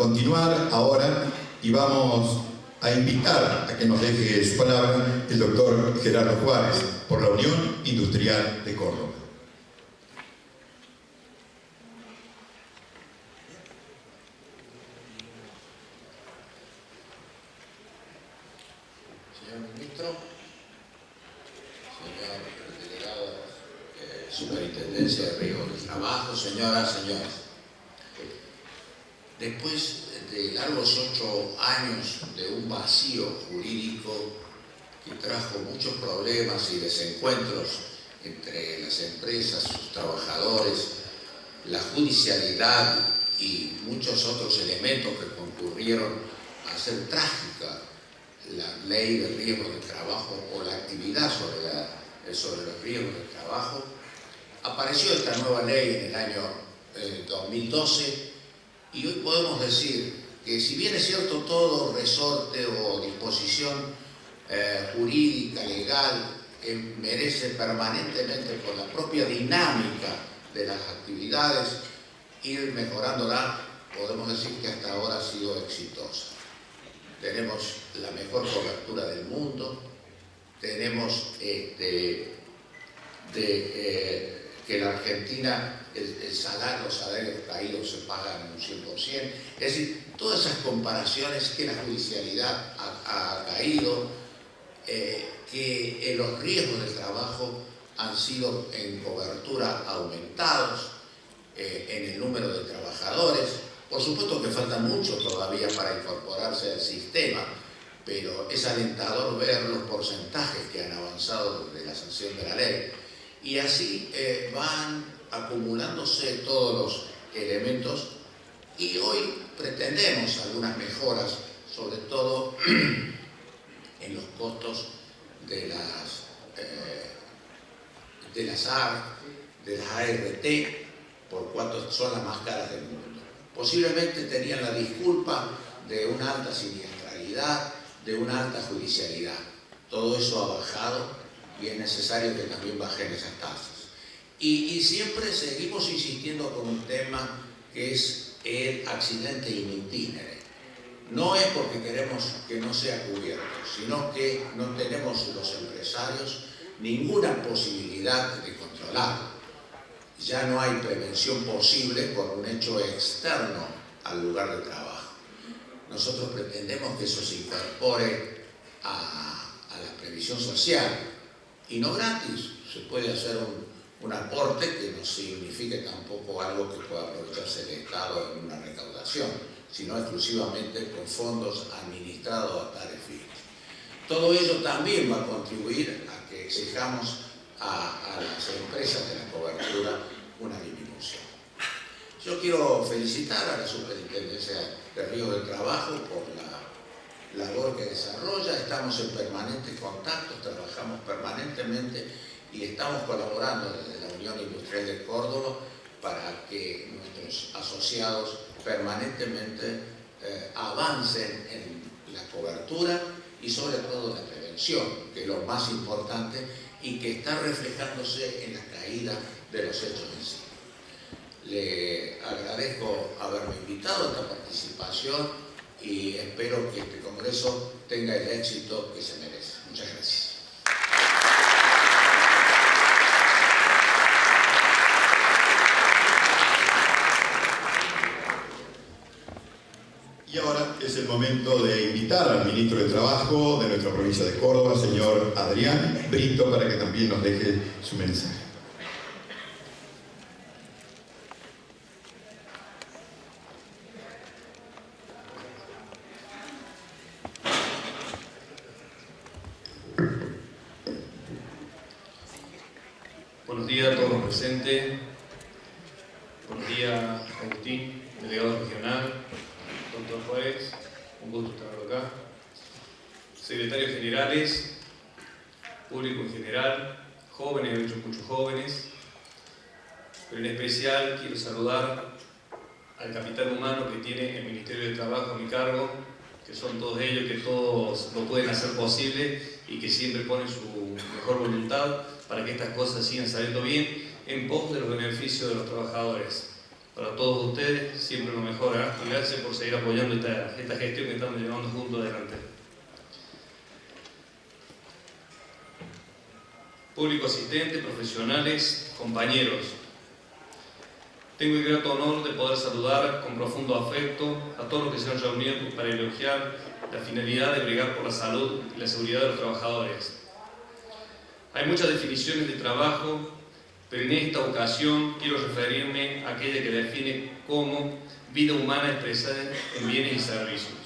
continuar ahora y vamos a invitar a que nos deje su palabra el doctor Gerardo Juárez, por la Unión Industrial de Córdoba. Señor Ministro, señor delegado Superintendencia de Riesgos del Trabajo, señoras, señores. Después de largos 8 años de un vacío jurídico que trajo muchos problemas y desencuentros entre las empresas, sus trabajadores, la judicialidad y muchos otros elementos que concurrieron a hacer trágica la ley de riesgos del trabajo o la actividad sobre los riesgos del trabajo, apareció esta nueva ley en el año 2012 y hoy podemos decir que, si bien es cierto todo resorte o disposición jurídica, legal, merece permanentemente, por la propia dinámica de las actividades, ir mejorándola, podemos decir que hasta ahora ha sido exitosa. Tenemos la mejor cobertura del mundo, tenemos que en la Argentina los salarios caídos se pagan en un 100%, es decir, todas esas comparaciones, que la judicialidad ha caído, que los riesgos del trabajo han sido en cobertura aumentados, en el número de trabajadores. Por supuesto que falta mucho todavía para incorporarse al sistema, pero es alentador ver los porcentajes que han avanzado desde la sanción de la ley. Y así van acumulándose todos los elementos y hoy pretendemos algunas mejoras, sobre todo en los costos de las ART, de las ART, por cuanto son las más caras del mundo. Posiblemente tenían la disculpa de una alta siniestralidad, de una alta judicialidad. Todo eso ha bajado y es necesario que también bajen esas tasas. Y siempre seguimos insistiendo con un tema que es el accidente in itinere. No es porque queremos que no sea cubierto, sino que no tenemos los empresarios ninguna posibilidad de controlarlo. Ya no hay prevención posible con un hecho externo al lugar de trabajo. Nosotros pretendemos que eso se incorpore a la previsión social, y no gratis. Se puede hacer un aporte que no signifique tampoco algo que pueda aprovecharse el Estado en una recaudación, sino exclusivamente con fondos administrados a tales fines. Todo ello también va a contribuir a que exijamos a las empresas de la cobertura una disminución. Yo quiero felicitar a la Superintendencia de Riesgos del Trabajo por la labor que desarrolla. Estamos en permanentes contactos, trabajamos permanentemente y estamos colaborando desde la Unión Industrial de Córdoba para que nuestros asociados permanentemente avancen en la cobertura y sobre todo en la prevención, que es lo más importante y que está reflejándose en la caída de los hechos en sí. Le agradezco haberme invitado a esta participación y espero que este Congreso tenga el éxito que se merece. Muchas gracias. Y ahora es el momento de invitar al ministro de Trabajo de nuestra provincia de Córdoba, señor Adrián Brito, para que también nos deje su mensaje. Buenos días a todos los presentes. Buenos días, Agustín, delegado regional, doctor Juárez, un gusto estar acá. Secretarios generales, público en general, jóvenes, de hecho muchos jóvenes, pero en especial quiero saludar al capital humano que tiene el Ministerio de Trabajo a mi cargo, que son todos ellos, que todos lo pueden hacer posible y que siempre ponen su mejor voluntad para que estas cosas sigan saliendo bien en pos de los beneficios de los trabajadores. para todos ustedes, siempre lo mejor, ¿eh? Y gracias por seguir apoyando esta gestión que estamos llevando juntos adelante. Público asistente, profesionales, compañeros. Tengo el grato honor de poder saludar con profundo afecto a todos los que se han reunido para elogiar la finalidad de bregar por la salud y la seguridad de los trabajadores. Hay muchas definiciones de trabajo, pero en esta ocasión quiero referirme a aquella que define como vida humana expresada en bienes y servicios.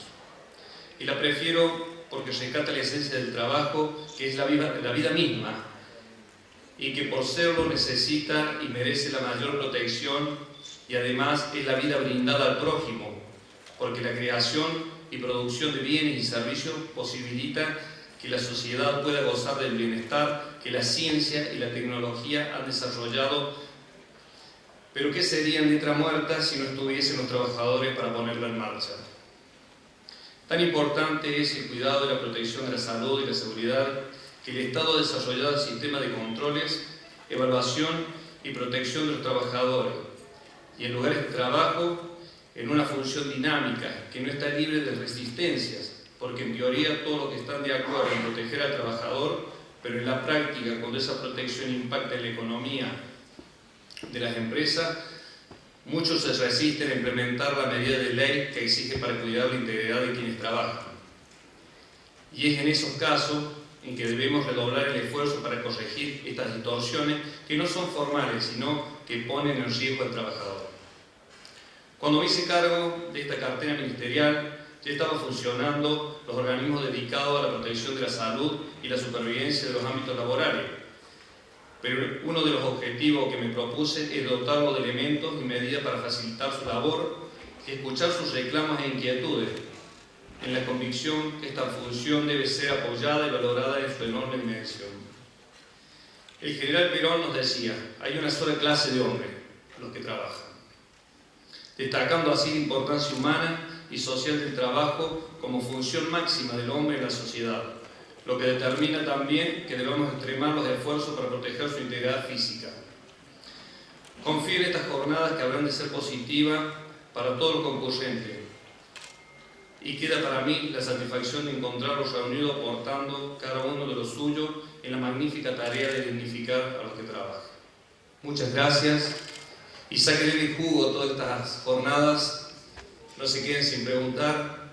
Y la prefiero porque rescata la esencia del trabajo, que es la vida misma, y que por serlo necesita y merece la mayor protección, y además es la vida brindada al prójimo, porque la creación y producción de bienes y servicios posibilita que la sociedad pueda gozar del bienestar que la ciencia y la tecnología han desarrollado. Pero ¿qué serían letra muerta si no estuviesen los trabajadores para ponerla en marcha? Tan importante es el cuidado y la protección de la salud y la seguridad que el Estado ha desarrollado el sistema de controles, evaluación y protección de los trabajadores, y en lugares de trabajo en una función dinámica que no está libre de resistencias, porque en teoría todos los que están de acuerdo en proteger al trabajador, pero en la práctica, cuando esa protección impacta en la economía de las empresas, muchos se resisten a implementar la medida de ley que exige para cuidar la integridad de quienes trabajan. Y es en esos casos en que debemos redoblar el esfuerzo para corregir estas distorsiones que no son formales, sino que ponen en riesgo al trabajador. Cuando me hice cargo de esta cartera ministerial, ya estaban funcionando los organismos dedicados a la protección de la salud y la supervivencia de los ámbitos laborales. Pero uno de los objetivos que me propuse es dotarlo de elementos y medidas para facilitar su labor y escuchar sus reclamos e inquietudes, en la convicción que esta función debe ser apoyada y valorada en su enorme dimensión. El general Perón nos decía: hay una sola clase de hombres, los que trabajan, destacando así la importancia humana y social del trabajo como función máxima del hombre en la sociedad, lo que determina también que debemos extremar los esfuerzos para proteger su integridad física. Confío en estas jornadas que habrán de ser positivas para todos los concurrentes, y queda para mí la satisfacción de encontrarlos reunidos aportando cada uno de lo suyo en la magnífica tarea de dignificar a los que trabajan. Muchas gracias, y sáquenle el jugo a todas estas jornadas. No se queden sin preguntar,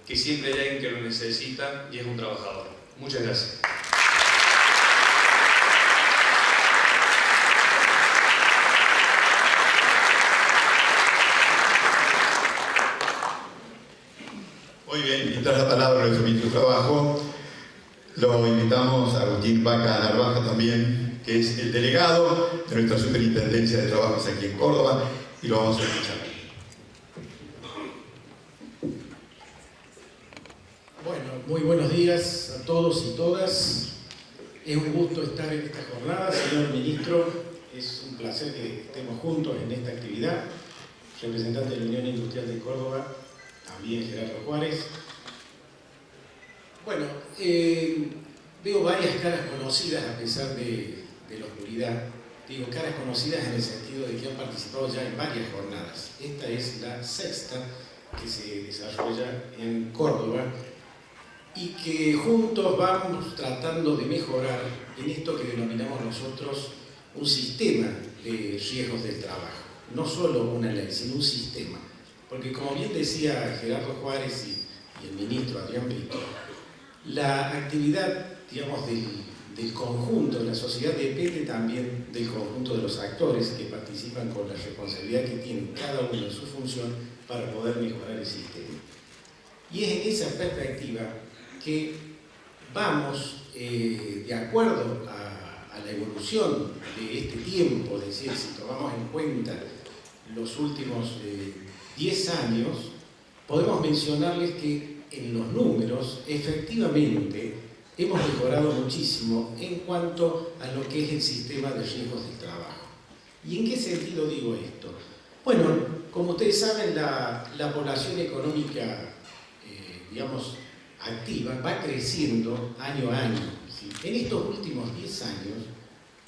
que siempre hay alguien que lo necesita y es un trabajador. Muchas gracias. Muy bien, y tras la palabra del ministro de Trabajo, lo invitamos a Agustín Vaca Narvaja también, que es el delegado de nuestra Superintendencia de Trabajos aquí en Córdoba, y lo vamos a escuchar. Bueno, muy buenos días a todos y todas. Es un gusto estar en esta jornada, señor ministro. Es un placer que estemos juntos en esta actividad. Representante de la Unión Industrial de Córdoba, también Gerardo Juárez. Bueno, veo varias caras conocidas a pesar de la oscuridad. Digo caras conocidas en el sentido de que han participado ya en varias jornadas. Esta es la sexta que se desarrolla en Córdoba y que juntos vamos tratando de mejorar en esto que denominamos nosotros un sistema de riesgos del trabajo. No solo una ley, sino un sistema. Porque como bien decía Gerardo Juárez y el ministro Adrián Brito, la actividad, digamos, del conjunto de la sociedad depende también del conjunto de los actores que participan con la responsabilidad que tienen cada uno en su función para poder mejorar el sistema. Y es en esa perspectiva que vamos, de acuerdo a la evolución de este tiempo, es decir, si tomamos en cuenta los últimos 10 años, podemos mencionarles que en los números, efectivamente, hemos mejorado muchísimo en cuanto a lo que es el sistema de riesgos del trabajo. ¿Y en qué sentido digo esto? Bueno, como ustedes saben, la población económica, digamos, activa va creciendo año a año. ¿Sí? En estos últimos 10 años,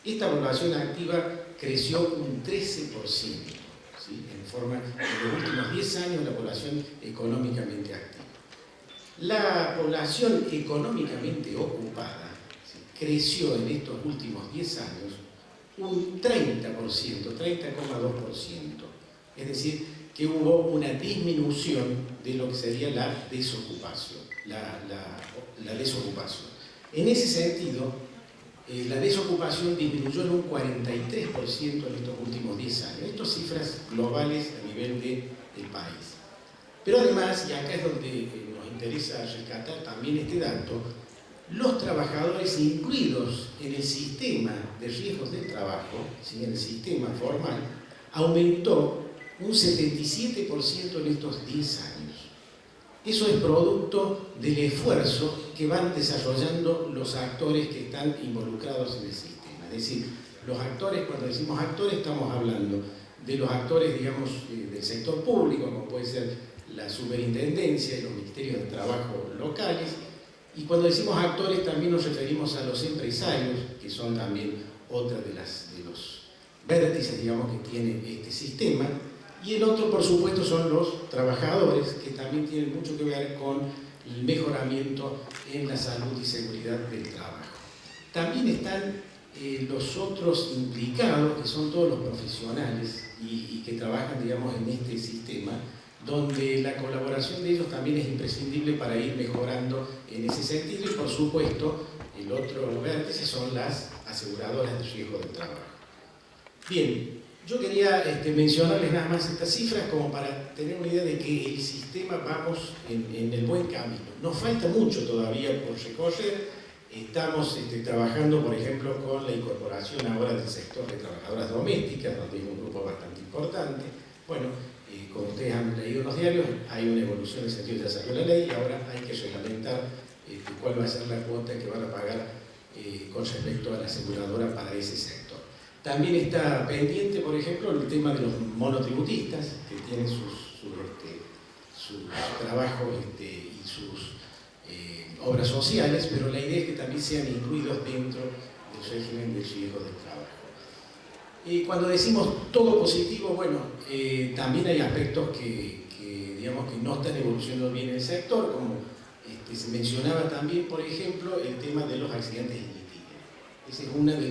esta población activa creció un 13%. ¿Sí? ¿sí? En los últimos 10 años la población económicamente activa. La población económicamente ocupada, ¿sí?, creció en estos últimos 10 años un 30%, 30,2%. Es decir, que hubo una disminución de lo que sería la desocupación. La desocupación. En ese sentido, la desocupación disminuyó en un 43% en estos últimos 10 años. Estas cifras globales a nivel del país. Pero además, y acá es donde nos interesa rescatar también este dato, los trabajadores incluidos en el sistema de riesgos del trabajo, ¿sí?, en el sistema formal, aumentó un 77% en estos 10 años. Eso es producto del esfuerzo que van desarrollando los actores que están involucrados en el sistema. Es decir, los actores, cuando decimos actores, estamos hablando de los actores, digamos, del sector público, como puede ser la superintendencia y los ministerios de trabajo locales. Y cuando decimos actores también nos referimos a los empresarios, que son también otra de los vértices, digamos, que tiene este sistema. Y el otro, por supuesto, son los trabajadores, que también tienen mucho que ver con el mejoramiento en la salud y seguridad del trabajo. También están los otros implicados, que son todos los profesionales y que trabajan, digamos, en este sistema, donde la colaboración de ellos también es imprescindible para ir mejorando en ese sentido. Y por supuesto, el otro vértice son las aseguradoras de riesgo del trabajo. Bien, yo quería mencionarles nada más estas cifras como para tener una idea de que el sistema vamos en el buen camino. Nos falta mucho todavía por recorrer. Estamos trabajando, por ejemplo, con la incorporación ahora del sector de trabajadoras domésticas, donde hay un grupo bastante importante. Bueno, como ustedes han leído en los diarios, hay una evolución en el sentido de ya salió la ley y ahora hay que reglamentar cuál va a ser la cuota que van a pagar con respecto a la aseguradora para ese sector. También está pendiente, por ejemplo, el tema de los monotributistas, que tienen sus trabajos y sus obras sociales, pero la idea es que también sean incluidos dentro del régimen de riesgo del trabajo. Y cuando decimos todo positivo, bueno, también hay aspectos que digamos que no están evolucionando bien en el sector, como se mencionaba también, por ejemplo, el tema de los accidentes in itinere. Ese es uno de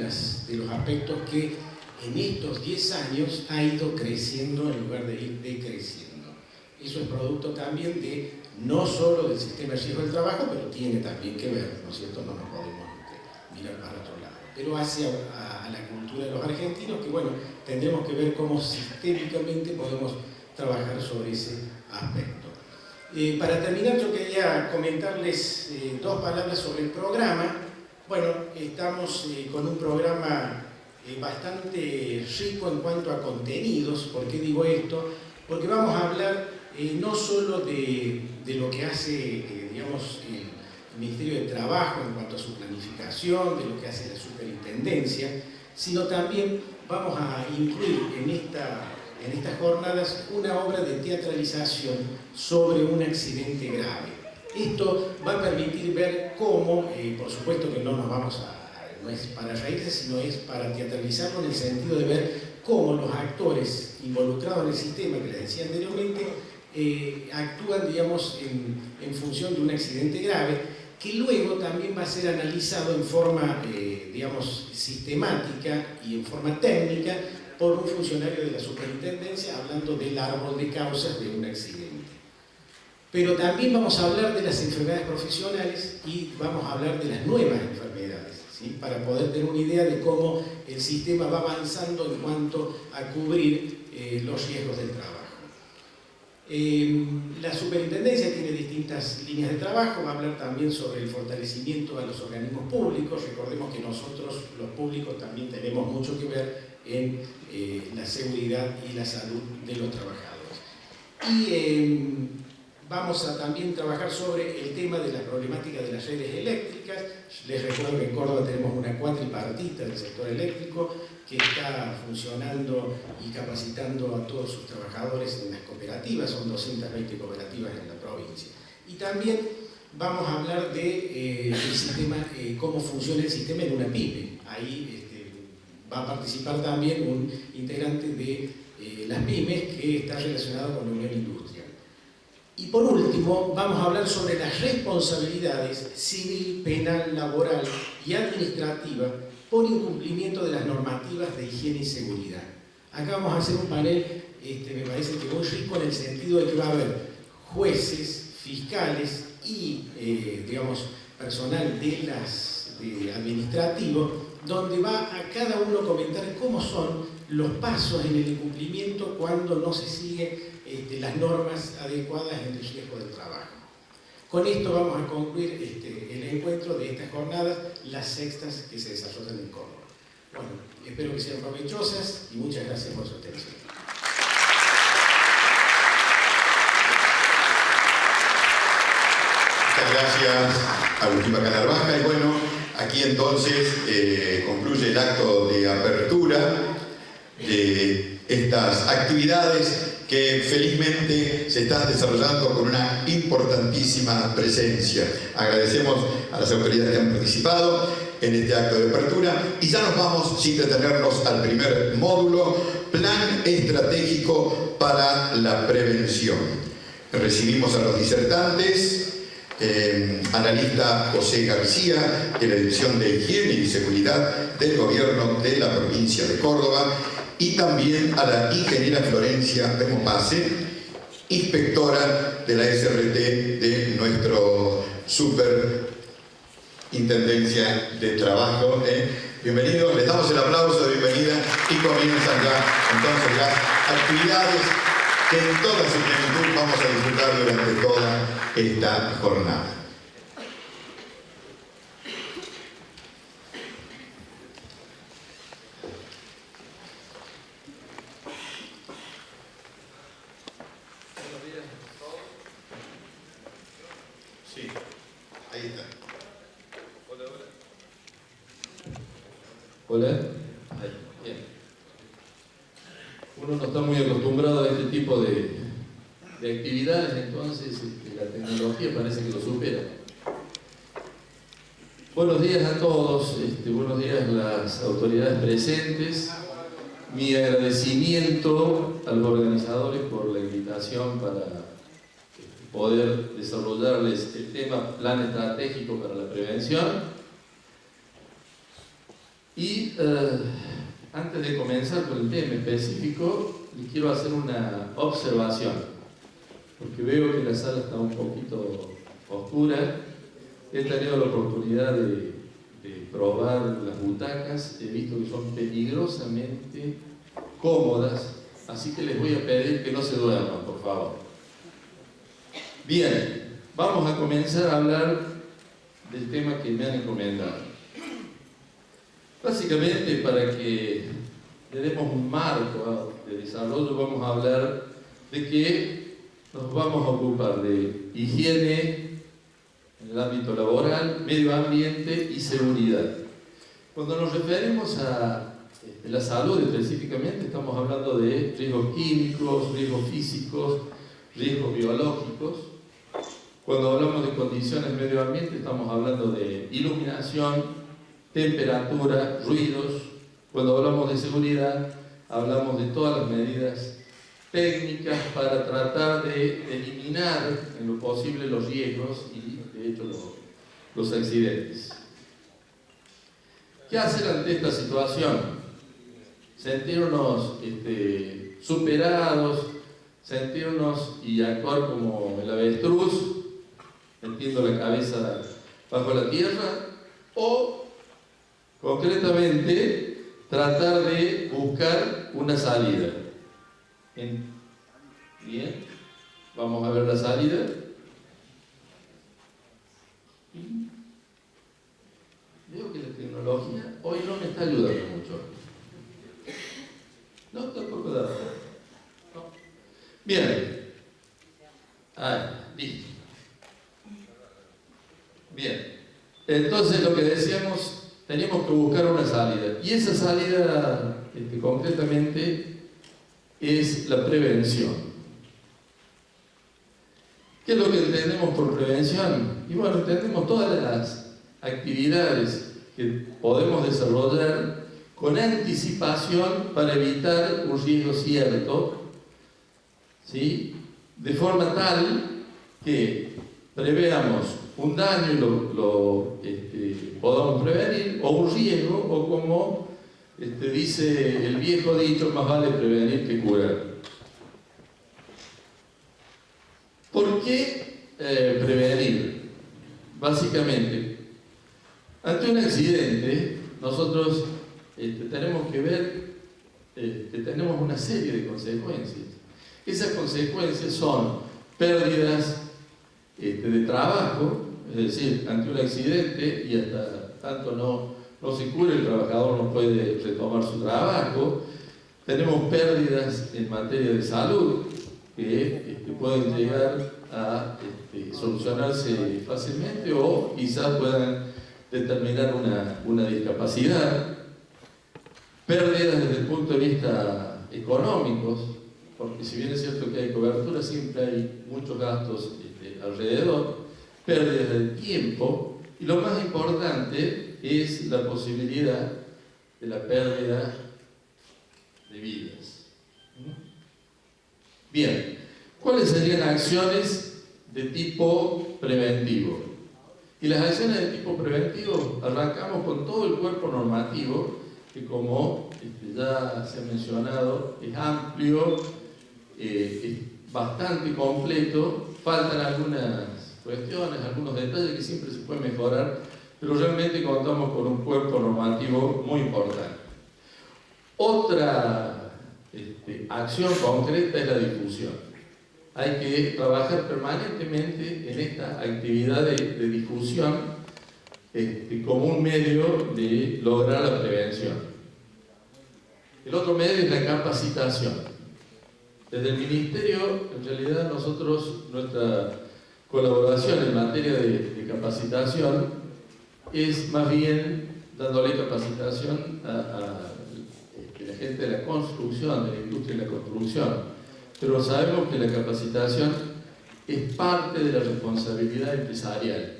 los aspectos que en estos 10 años ha ido creciendo en lugar de ir decreciendo. Eso es producto también de no solo del sistema de riesgo del trabajo, pero tiene también que ver, ¿no es cierto? No nos podemos mirar para otro lado. Pero hacia a la cultura de los argentinos, que bueno, tendremos que ver cómo sistémicamente podemos trabajar sobre ese aspecto. Para terminar, yo quería comentarles dos palabras sobre el programa. Bueno, estamos con un programa bastante rico en cuanto a contenidos. ¿Por qué digo esto? Porque vamos a hablar no solo de lo que hace, digamos, el Ministerio de Trabajo en cuanto a su planificación, de lo que hace la superintendencia, sino también vamos a incluir en estas jornadas una obra de teatralización sobre un accidente grave. Esto va a permitir ver cómo, por supuesto que no es para reírse, sino es para teatralizarlo en el sentido de ver cómo los actores involucrados en el sistema, que les decía anteriormente, actúan, digamos, en función de un accidente grave, que luego también va a ser analizado en forma, digamos, sistemática y en forma técnica por un funcionario de la superintendencia, hablando del árbol de causas de un accidente. Pero también vamos a hablar de las enfermedades profesionales y vamos a hablar de las nuevas enfermedades, ¿sí?, para poder tener una idea de cómo el sistema va avanzando en cuanto a cubrir los riesgos del trabajo. La superintendencia tiene distintas líneas de trabajo, va a hablar también sobre el fortalecimiento a los organismos públicos. Recordemos que nosotros, los públicos, también tenemos mucho que ver en la seguridad y la salud de los trabajadores. Y vamos a también trabajar sobre el tema de la problemática de las redes eléctricas. Les recuerdo que en Córdoba tenemos una cuatripartita del sector eléctrico que está funcionando y capacitando a todos sus trabajadores en las cooperativas. Son 220 cooperativas en la provincia. Y también vamos a hablar de el sistema, cómo funciona el sistema en una pyme. Ahí va a participar también un integrante de las pymes, que está relacionado con la Unión Industrial. Y por último, vamos a hablar sobre las responsabilidades civil, penal, laboral y administrativa por incumplimiento de las normativas de higiene y seguridad. Acá vamos a hacer un panel, me parece que muy rico, en el sentido de que va a haber jueces, fiscales y, digamos, personal administrativo, donde va a cada uno comentar cómo son los pasos en el incumplimiento cuando no se siguen las normas adecuadas en el riesgo del trabajo. Con esto vamos a concluir el encuentro de estas jornadas, las sextas que se desarrollan en Córdoba. Bueno, espero que sean provechosas y muchas gracias por su atención. Muchas gracias, Agustín Bacá Narvaja. Y bueno, aquí entonces concluye el acto de apertura de estas actividades que felizmente se están desarrollando con una importantísima presencia. Agradecemos a las autoridades que han participado en este acto de apertura y ya nos vamos, sin detenernos, al primer módulo, Plan Estratégico para la Prevención. Recibimos a los disertantes, analista José García, de la Dirección de Higiene y Seguridad del Gobierno de la provincia de Córdoba, y también a la ingeniera Florencia Pemopase, inspectora de la SRT de nuestro Superintendencia de Trabajo. Bienvenidos, les damos el aplauso de bienvenida y comienzan ya entonces las actividades que en toda su plenitud vamos a disfrutar durante toda esta jornada. Sí, ahí está. Hola, hola. Hola. Ahí, bien. Uno no está muy acostumbrado a este tipo de actividades, entonces la tecnología parece que lo supera. Buenos días a todos, buenos días a las autoridades presentes. Mi agradecimiento a los organizadores por la invitación para poder desarrollarles el tema Plan Estratégico para la Prevención. Y antes de comenzar con el tema específico, les quiero hacer una observación, porque veo que la sala está un poquito oscura. He tenido la oportunidad de probar las butacas, he visto que son peligrosamente cómodas, así que les voy a pedir que no se duerman, por favor. Bien, vamos a comenzar a hablar del tema que me han encomendado. Básicamente, para que le demos un marco de desarrollo, vamos a hablar de que nos vamos a ocupar de higiene en el ámbito laboral, medio ambiente y seguridad. Cuando nos referimos a la salud específicamente, estamos hablando de riesgos químicos, riesgos físicos, riesgos biológicos. Cuando hablamos de condiciones medio ambiente, estamos hablando de iluminación, temperatura, ruidos. Cuando hablamos de seguridad, hablamos de todas las medidas técnicas para tratar de eliminar en lo posible los riesgos y, de hecho, los accidentes. ¿Qué hacer ante esta situación? Sentirnos superados, sentirnos y actuar como el avestruz, metiendo la cabeza bajo la tierra, o concretamente tratar de buscar una salida. Bien, vamos a ver la salida. Veo que la tecnología hoy no me está ayudando mucho. No, tampoco da. No. Bien. Listo. Bien. Entonces lo que decíamos, teníamos que buscar una salida. Y esa salida, concretamente, es la prevención. ¿Qué es lo que entendemos por prevención? Y bueno, entendemos todas las actividades que podemos desarrollar con anticipación para evitar un riesgo cierto ¿sí? De forma tal que preveamos un daño y lo podamos prevenir, o un riesgo, o como dice el viejo dicho, más vale prevenir que curar. ¿Por qué prevenir? Básicamente, ante un accidente, nosotros tenemos que ver que tenemos una serie de consecuencias. Esas consecuencias son pérdidas de trabajo, es decir, ante un accidente y hasta tanto no se cure, el trabajador no puede retomar su trabajo. Tenemos pérdidas en materia de salud que pueden llegar a solucionarse fácilmente o quizás puedan determinar una discapacidad. Pérdidas desde el punto de vista económicos, porque si bien es cierto que hay cobertura, siempre hay muchos gastos alrededor. Pérdidas de tiempo, y lo más importante es la posibilidad de la pérdida de vidas. Bien, ¿cuáles serían acciones de tipo preventivo? Y las acciones de tipo preventivo arrancamos con todo el cuerpo normativo, que como ya se ha mencionado, es amplio, es bastante completo, faltan algunas cuestiones, algunos detalles que siempre se pueden mejorar, pero realmente contamos con un cuerpo normativo muy importante. Otra acción concreta es la difusión. Hay que trabajar permanentemente en esta actividad de difusión como un medio de lograr la prevención. El otro medio es la capacitación. Desde el Ministerio, en realidad nuestra colaboración en materia de capacitación es más bien dándole capacitación a la gente de la construcción, de la industria de la construcción. Pero sabemos que la capacitación es parte de la responsabilidad empresarial.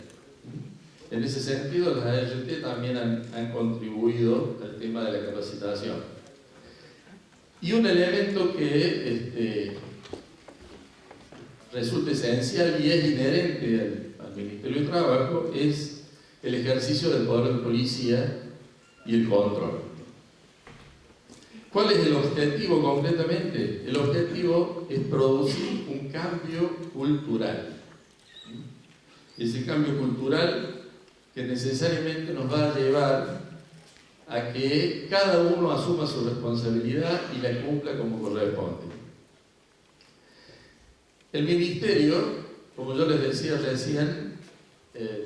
En ese sentido, las ART también han contribuido al tema de la capacitación. Y un elemento que resulta esencial y es inherente al Ministerio de Trabajo es el ejercicio del poder de policía y el control. ¿Cuál es el objetivo concretamente? El objetivo es producir un cambio cultural. Ese cambio cultural que necesariamente nos va a llevar a que cada uno asuma su responsabilidad y la cumpla como corresponde. El Ministerio, como yo les decía recién,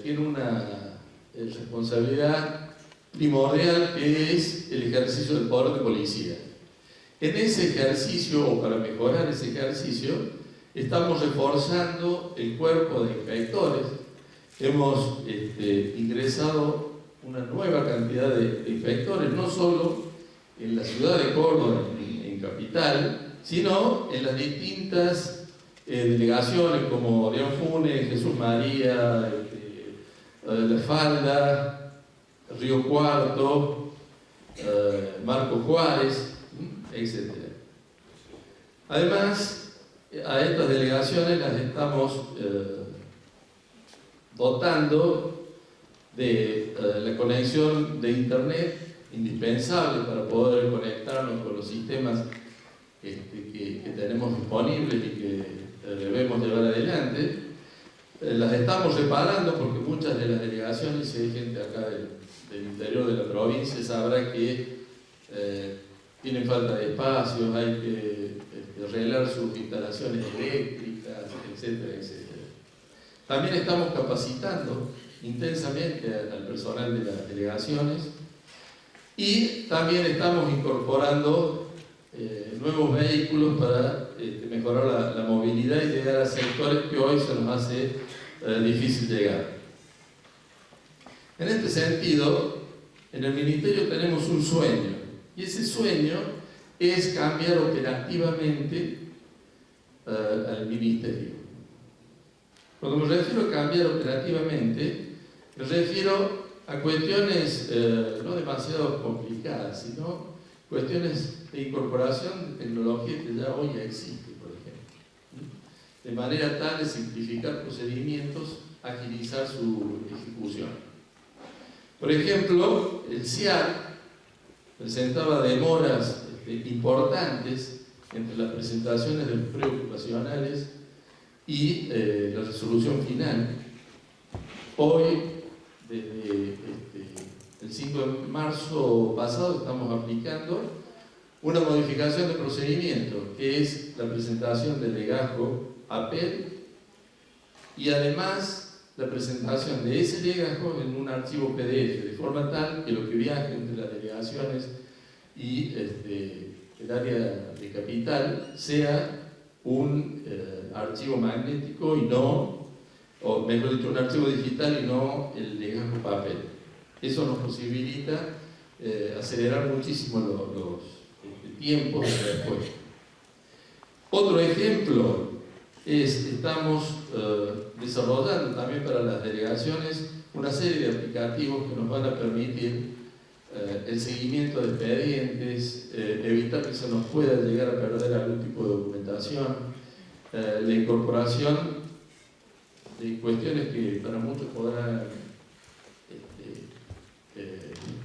tiene una responsabilidad primordial que es el ejercicio del poder de policía. En ese ejercicio, o para mejorar ese ejercicio, estamos reforzando el cuerpo de inspectores. Hemos ingresado una nueva cantidad de inspectores, no solo en la ciudad de Córdoba, en capital, sino en las distintas delegaciones como León Funes, Jesús María, La Falda, Río Cuarto, Marco Juárez, etc. Además, a estas delegaciones las estamos dotando de la conexión de internet indispensable para poder conectarnos con los sistemas que tenemos disponibles y que debemos llevar adelante. Las estamos reparando porque muchas de las delegaciones, si hay gente acá del interior de la provincia, sabrá que tienen falta de espacios, hay que arreglar sus instalaciones eléctricas, etcétera, etcétera. También estamos capacitando intensamente al personal de las delegaciones y también estamos incorporando nuevos vehículos para mejorar la movilidad y llegar a sectores que hoy se nos hace difícil llegar. En este sentido, en el Ministerio tenemos un sueño, y ese sueño es cambiar operativamente al Ministerio. Cuando me refiero a cambiar operativamente, me refiero a cuestiones no demasiado complicadas, sino cuestiones de incorporación de tecnología que ya hoy existe, por ejemplo. de manera tal de simplificar procedimientos, agilizar su ejecución. Por ejemplo, el CIAR presentaba demoras importantes entre las presentaciones de los preocupacionales y la resolución final. Hoy, desde el 5 de marzo pasado, estamos aplicando una modificación de procedimiento, que es la presentación del legajo APEL y además la presentación de ese legajo en un archivo PDF, de forma tal que lo que viaje entre las delegaciones y el área de capital sea un archivo magnético y no, o mejor dicho, un archivo digital y no el legajo papel. Eso nos posibilita acelerar muchísimo los tiempos de respuesta. Otro ejemplo es, estamos desarrollando también para las delegaciones una serie de aplicativos que nos van a permitir el seguimiento de expedientes, evitar que se nos pueda llegar a perder algún tipo de documentación, la incorporación de cuestiones que para muchos podrán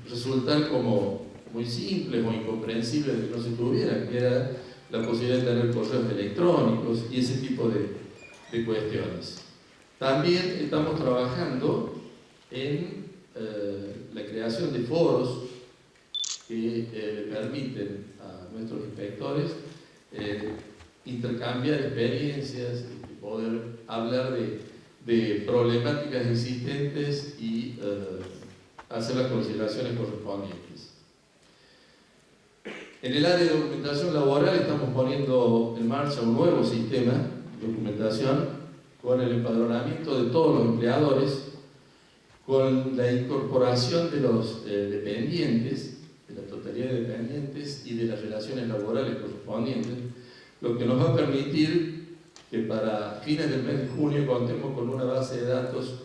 resultar como muy simples o incomprensibles de que no se tuvieran, que era la posibilidad de tener correos electrónicos y ese tipo de cuestiones. También estamos trabajando en la creación de foros que permiten a nuestros inspectores intercambiar experiencias, poder hablar de problemáticas existentes y hacer las consideraciones correspondientes. En el área de documentación laboral estamos poniendo en marcha un nuevo sistema de documentación con el empadronamiento de todos los empleadores, con la incorporación de los dependientes, de la totalidad de dependientes y de las relaciones laborales correspondientes, lo que nos va a permitir que para fines del mes de junio contemos con una base de datos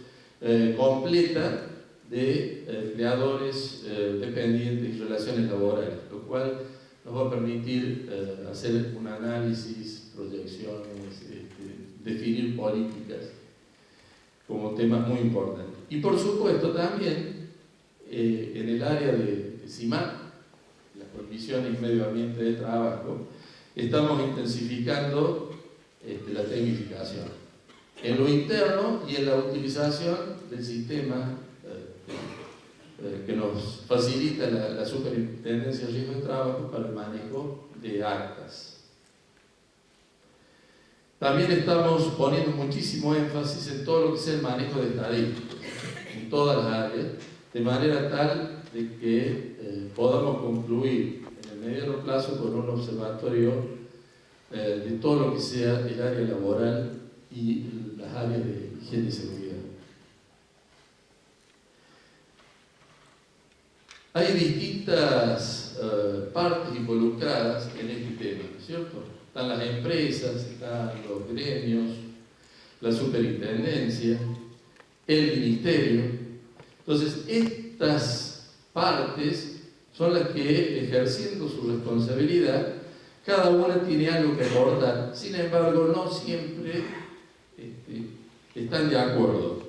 completa de empleadores, dependientes y relaciones laborales, lo cual nos va a permitir hacer un análisis, proyecciones, definir políticas como temas muy importantes. Y por supuesto también en el área de CIMAC, las condiciones y medio ambiente de trabajo, estamos intensificando la tecnificación en lo interno y en la utilización del sistema que nos facilita la Superintendencia de Riesgo de Trabajo para el manejo de actas. También estamos poniendo muchísimo énfasis en todo lo que sea el manejo de estadísticas, en todas las áreas, de manera tal de que podamos concluir en el mediano plazo con un observatorio de todo lo que sea el área laboral y las áreas de higiene y seguridad. Hay distintas partes involucradas en este tema, ¿cierto? Están las empresas, están los gremios, la superintendencia, el ministerio. Entonces, estas partes son las que, ejerciendo su responsabilidad, cada una tiene algo que aportar. Sin embargo, no siempre están de acuerdo.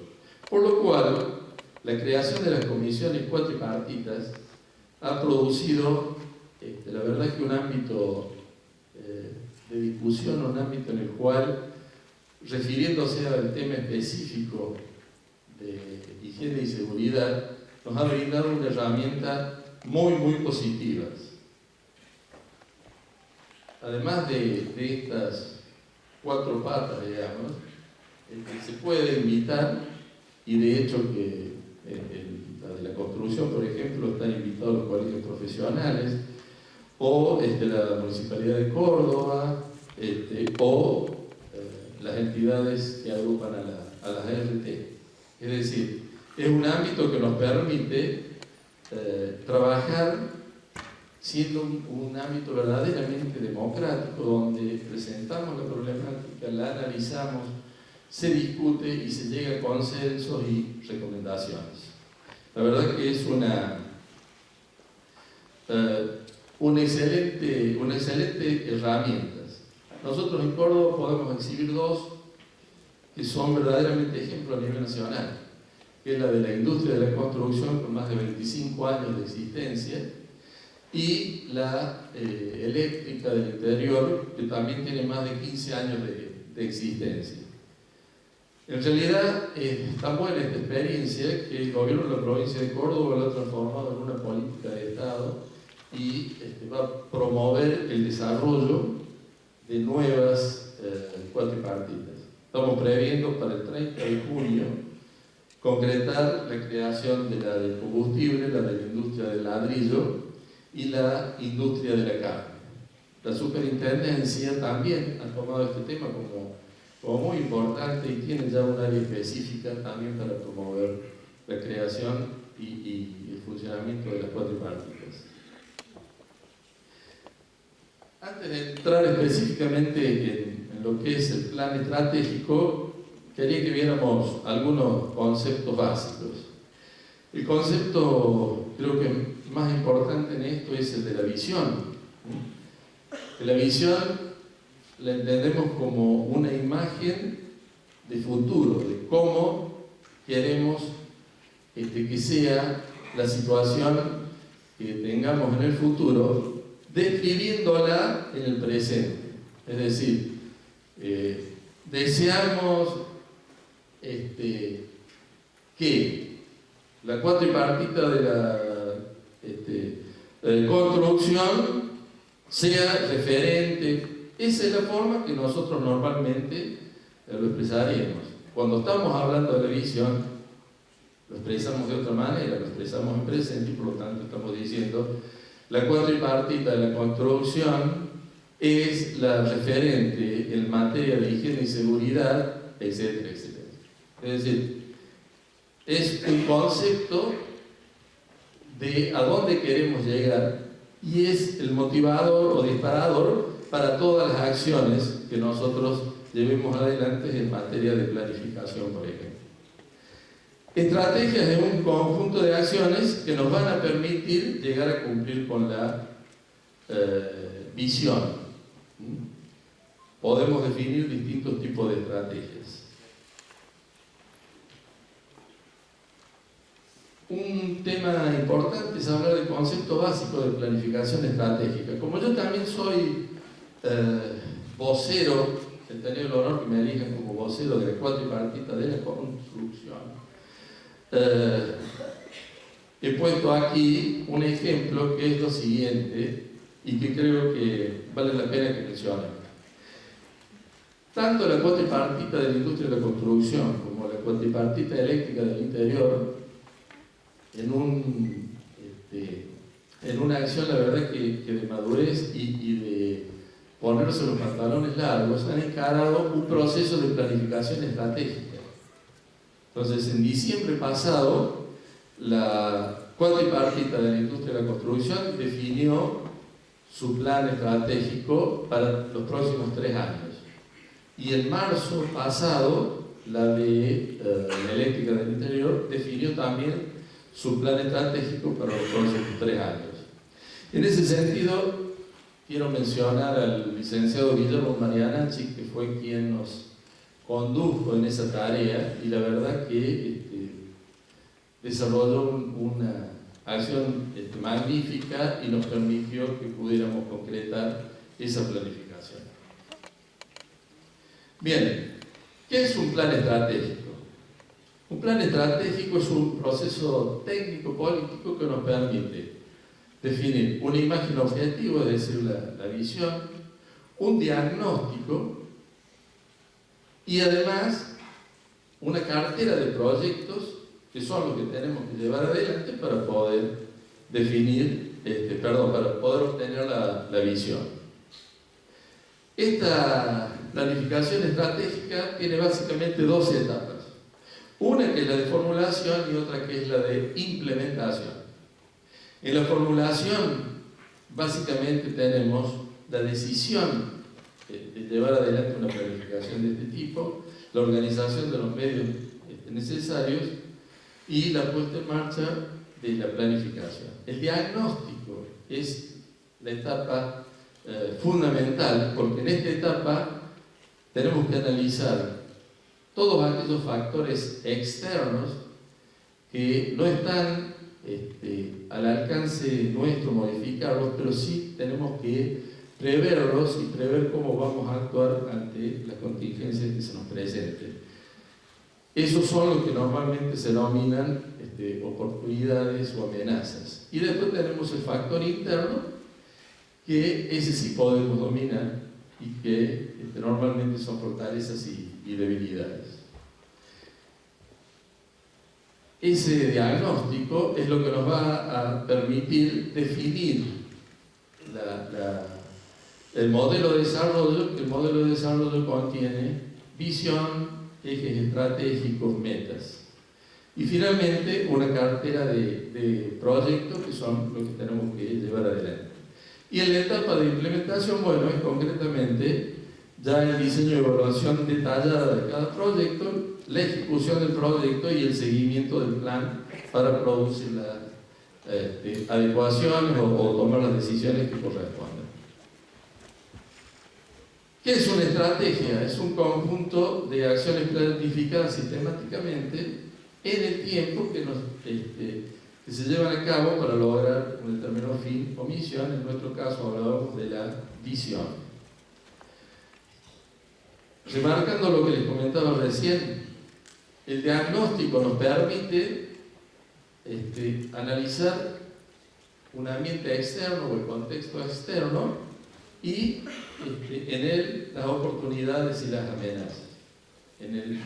Por lo cual, la creación de las comisiones cuatripartitas ha producido, la verdad, que un ámbito de discusión, un ámbito en el cual, refiriéndose al tema específico de higiene y seguridad, nos ha brindado una herramienta muy positiva. Además de estas cuatro patas, digamos, se puede invitar, y de hecho que la de la construcción, por ejemplo, están invitados los colegios profesionales, o la Municipalidad de Córdoba, o las entidades que agrupan a las ART. Es decir, es un ámbito que nos permite trabajar siendo un ámbito verdaderamente democrático, donde presentamos la problemática, la analizamos, se discute y se llega a consensos y recomendaciones. La verdad que es una excelente herramienta. nosotros en Córdoba podemos exhibir dos que son verdaderamente ejemplos a nivel nacional, que es la de la industria de la construcción con más de 25 años de existencia y la eléctrica del interior, que también tiene más de 15 años de existencia. En realidad es tan buena esta experiencia que el gobierno de la provincia de Córdoba lo ha transformado en una política de Estado y va a promover el desarrollo de nuevas cuatripartitas. Estamos previendo para el 30 de junio concretar la creación de la del combustible, la de la industria del ladrillo y la industria de la carne. La superintendencia también ha tomado este tema como muy importante y tiene ya un área específica también para promover la creación y el funcionamiento de las cuatripartitas. Antes de entrar específicamente en lo que es el plan estratégico, quería que viéramos algunos conceptos básicos. El concepto, creo que más importante en esto es el de la visión. La visión la entendemos como una imagen de futuro, de cómo queremos que sea la situación que tengamos en el futuro, describiéndola en el presente. Es decir, deseamos que la cuatripartita de la construcción sea referente. Esa es la forma que nosotros normalmente lo expresaríamos. Cuando estamos hablando de la visión, lo expresamos de otra manera, lo expresamos en presente y por lo tanto estamos diciendo la cuatripartita de la construcción es la referente en materia de higiene y seguridad, etcétera, etcétera. Es decir, es un concepto de a dónde queremos llegar y es el motivador o disparador para todas las acciones que nosotros llevemos adelante en materia de planificación, por ejemplo. Estrategias es un conjunto de acciones que nos van a permitir llegar a cumplir con la visión. Podemos definir distintos tipos de estrategias. Un tema importante es hablar del concepto básico de planificación estratégica. Como yo también soy vocero, he tenido el honor que me elijan como vocero de la cuatripartita de la construcción, he puesto aquí un ejemplo que es lo siguiente y que creo que vale la pena que mencionemos. Tanto la cuatripartita de la industria de la construcción como la cuatripartita eléctrica del interior, en una acción, la verdad, que de madurez y de ponerse los pantalones largos, han encarado un proceso de planificación estratégica. Entonces, en diciembre pasado, la cuatripartita de la industria de la construcción definió su plan estratégico para los próximos 3 años. Y en marzo pasado, la de la eléctrica del interior definió también su plan estratégico para los próximos 3 años. En ese sentido, quiero mencionar al licenciado Guillermo Marianacci, que fue quien nos condujo en esa tarea y la verdad que desarrolló una acción magnífica y nos permitió que pudiéramos concretar esa planificación. Bien, ¿qué es un plan estratégico? Un plan estratégico es un proceso técnico-político que nos permite definir una imagen objetiva, es decir, la visión, un diagnóstico y además una cartera de proyectos que son los que tenemos que llevar adelante para poder definir, para poder obtener la visión. Esta planificación estratégica tiene básicamente 2 etapas. Una que es la de formulación y otra que es la de implementación. En la formulación, básicamente tenemos la decisión de llevar adelante una planificación de este tipo, la organización de los medios necesarios y la puesta en marcha de la planificación. El diagnóstico es la etapa fundamental, porque en esta etapa tenemos que analizar todos aquellos factores externos que no están al alcance nuestro modificarlos, pero sí tenemos que preverlos y prever cómo vamos a actuar ante las contingencias que se nos presenten. Esos son los que normalmente se denominan oportunidades o amenazas. Y después tenemos el factor interno, que ese sí podemos dominar y que normalmente son fortalezas y debilidades. Ese diagnóstico es lo que nos va a permitir definir el modelo de desarrollo, que el modelo de desarrollo contiene visión, ejes estratégicos, metas. Y finalmente una cartera de proyectos que son los que tenemos que llevar adelante. Y en la etapa de implementación, bueno, es concretamente ya el diseño y evaluación detallada de cada proyecto, la ejecución del proyecto y el seguimiento del plan para producir las adecuaciones o tomar las decisiones que correspondan. ¿Qué es una estrategia? Es un conjunto de acciones planificadas sistemáticamente en el tiempo que se llevan a cabo para lograr un determinado fin o misión. En nuestro caso hablábamos de la visión. Remarcando lo que les comentaba recién, el diagnóstico nos permite analizar un ambiente externo o el contexto externo y en él las oportunidades y las amenazas. En el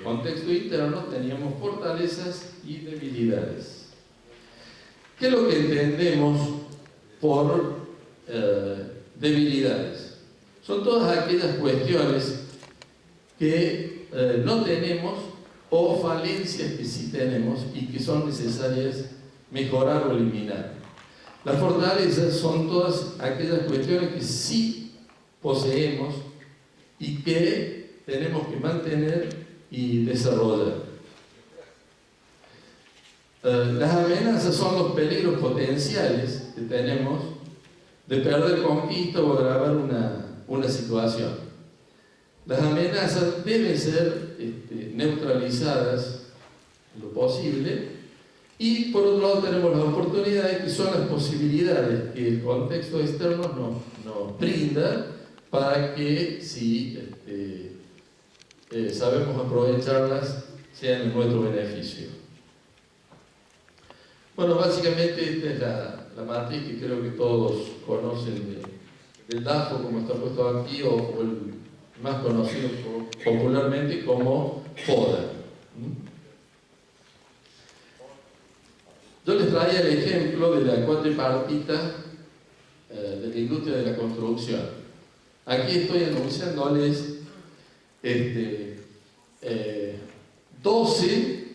contexto interno teníamos fortalezas y debilidades. ¿Qué es lo que entendemos por debilidades? Son todas aquellas cuestiones que no tenemos o falencias que sí tenemos y que son necesarias mejorar o eliminar. Las fortalezas son todas aquellas cuestiones que sí poseemos y que tenemos que mantener y desarrollar. Las amenazas son los peligros potenciales que tenemos de perder conquista o agravar una situación. Las amenazas deben ser neutralizadas en lo posible, y por otro lado tenemos las oportunidades, que son las posibilidades que el contexto externo nos brinda para que, si sabemos aprovecharlas, sean en nuestro beneficio. Bueno, básicamente esta es la matriz que creo que todos conocen del DAFO, como está puesto aquí, o el más conocido popularmente como FODA. Yo les traía el ejemplo de la cuatripartita de la industria de la construcción. Aquí estoy anunciándoles 12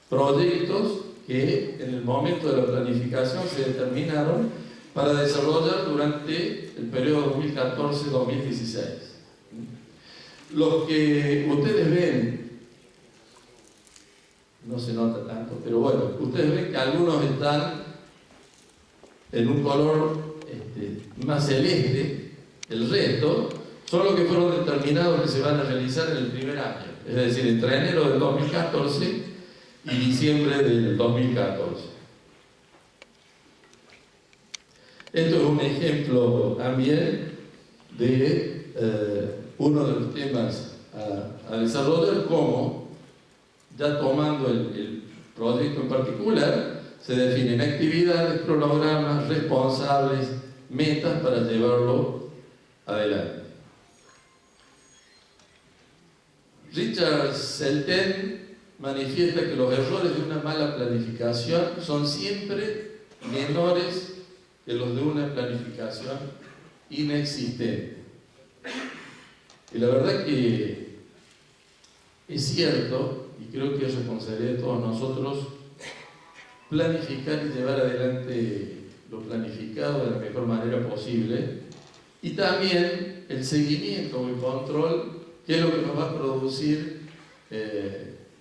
proyectos que en el momento de la planificación se determinaron para desarrollar durante el periodo 2014-2016. Los que ustedes ven, no se nota tanto, pero bueno, ustedes ven que algunos están en un color más celeste, el resto son los que fueron determinados que se van a realizar en el primer año, es decir, entre enero del 2014 y diciembre del 2014. Esto es un ejemplo también de uno de los temas a desarrollar, como, ya tomando el proyecto en particular, se definen actividades, cronogramas, responsables, metas para llevarlo adelante. Richard Selten manifiesta que los errores de una mala planificación son siempre menores que los de una planificación inexistente. Y la verdad que es cierto, y creo que es responsabilidad de todos nosotros planificar y llevar adelante lo planificado de la mejor manera posible, y también el seguimiento o el control, que es lo que nos va a producir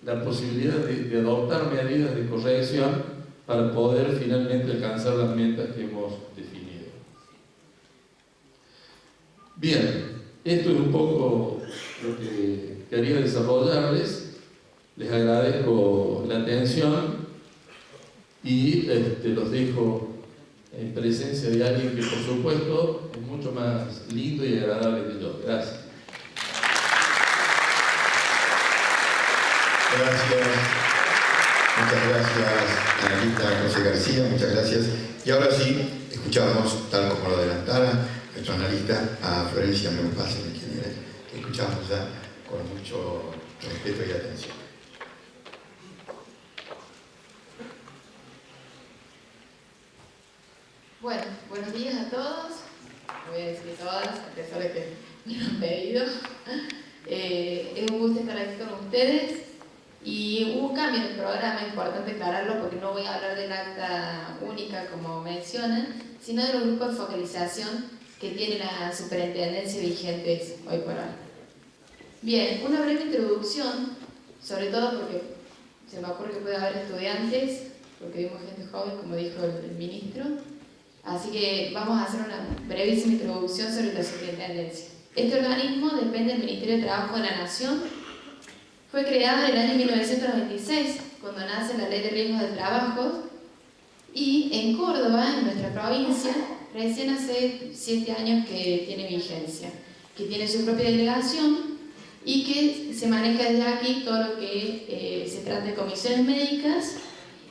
la posibilidad de adoptar medidas de corrección para poder finalmente alcanzar las metas que hemos definido. Bien, esto es un poco lo que quería desarrollarles. Les agradezco la atención y los dejo en presencia de alguien que, por supuesto, es mucho más lindo y agradable que yo. Gracias. Gracias. Muchas gracias, analista José García, muchas gracias. Y ahora sí, escuchamos, tal como lo adelantara nuestro analista, a Florencia Meupase, que escuchamos ya con mucho respeto y atención. Bueno, buenos días a todos. Voy a decir todas, a pesar de que me lo han pedido. Es un gusto estar aquí con ustedes. Y hubo un cambio en el programa, es importante aclararlo porque no voy a hablar del acta única como mencionan, sino de los grupos de focalización que tiene la superintendencia vigentes hoy por hoy. Bien, una breve introducción, sobre todo porque se me ocurre que puede haber estudiantes, porque vimos gente joven, como dijo el ministro. Así que vamos a hacer una brevísima introducción sobre la superintendencia. Este organismo depende del Ministerio de Trabajo de la Nación. Fue creado en el año 1996, cuando nace la Ley de Riesgos de Trabajo, y en Córdoba, en nuestra provincia, recién hace 7 años que tiene vigencia, que tiene su propia delegación y que se maneja desde aquí todo lo que se trata de comisiones médicas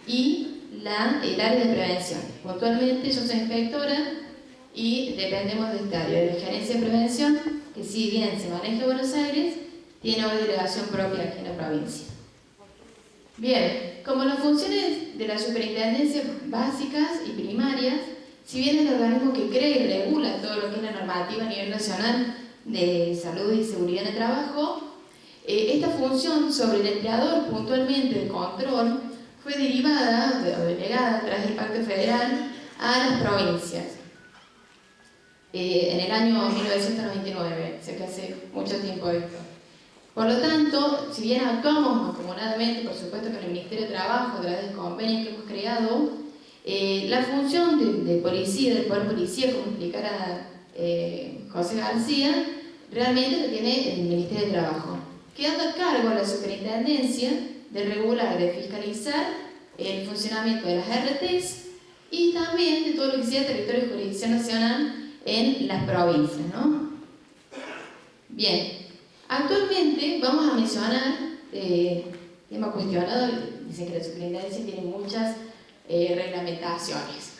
y el área de prevención. Puntualmente yo soy inspectora y dependemos de esta área de la gerencia de prevención, que si bien se maneja en Buenos Aires, tiene hoy delegación propia aquí en la provincia. Bien, como las funciones de la superintendencia básicas y primarias, si bien es el organismo que crea y regula todo lo que es la normativa a nivel nacional de salud y seguridad en el trabajo, esta función sobre el empleador, puntualmente de control, fue derivada o delegada tras el Pacto Federal a las provincias en el año 1999, o sea que hace mucho tiempo esto. Por lo tanto, si bien actuamos mancomunadamente, por supuesto con el Ministerio de Trabajo, a través del convenio que hemos creado, la función de policía, del poder policía, como explicara José García, realmente lo tiene el Ministerio de Trabajo, quedando a cargo a la superintendencia de regular, de fiscalizar el funcionamiento de las RTs y también de todo lo que sea territorio y jurisdicción nacional en las provincias, ¿no? Bien. Actualmente vamos a mencionar, tema cuestionado, dicen que la superintendencia tiene muchas reglamentaciones.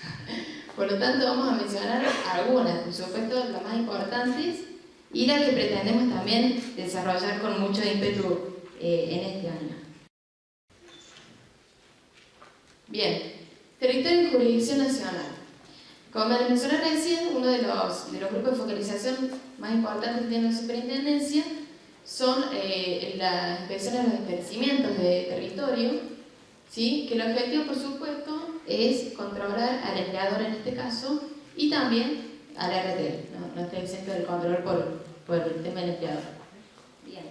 Por lo tanto vamos a mencionar algunas, por supuesto las más importantes y las que pretendemos también desarrollar con mucho ímpetu en este año. Bien, territorio y jurisdicción nacional. Como les mencioné recién, uno de los grupos de focalización más importantes que tiene la superintendencia son las inspecciones de los establecimientos de territorio, ¿sí? Que el objetivo, por supuesto, es controlar al empleador en este caso y también al RT, no está exento del control por el tema del empleador. Bien.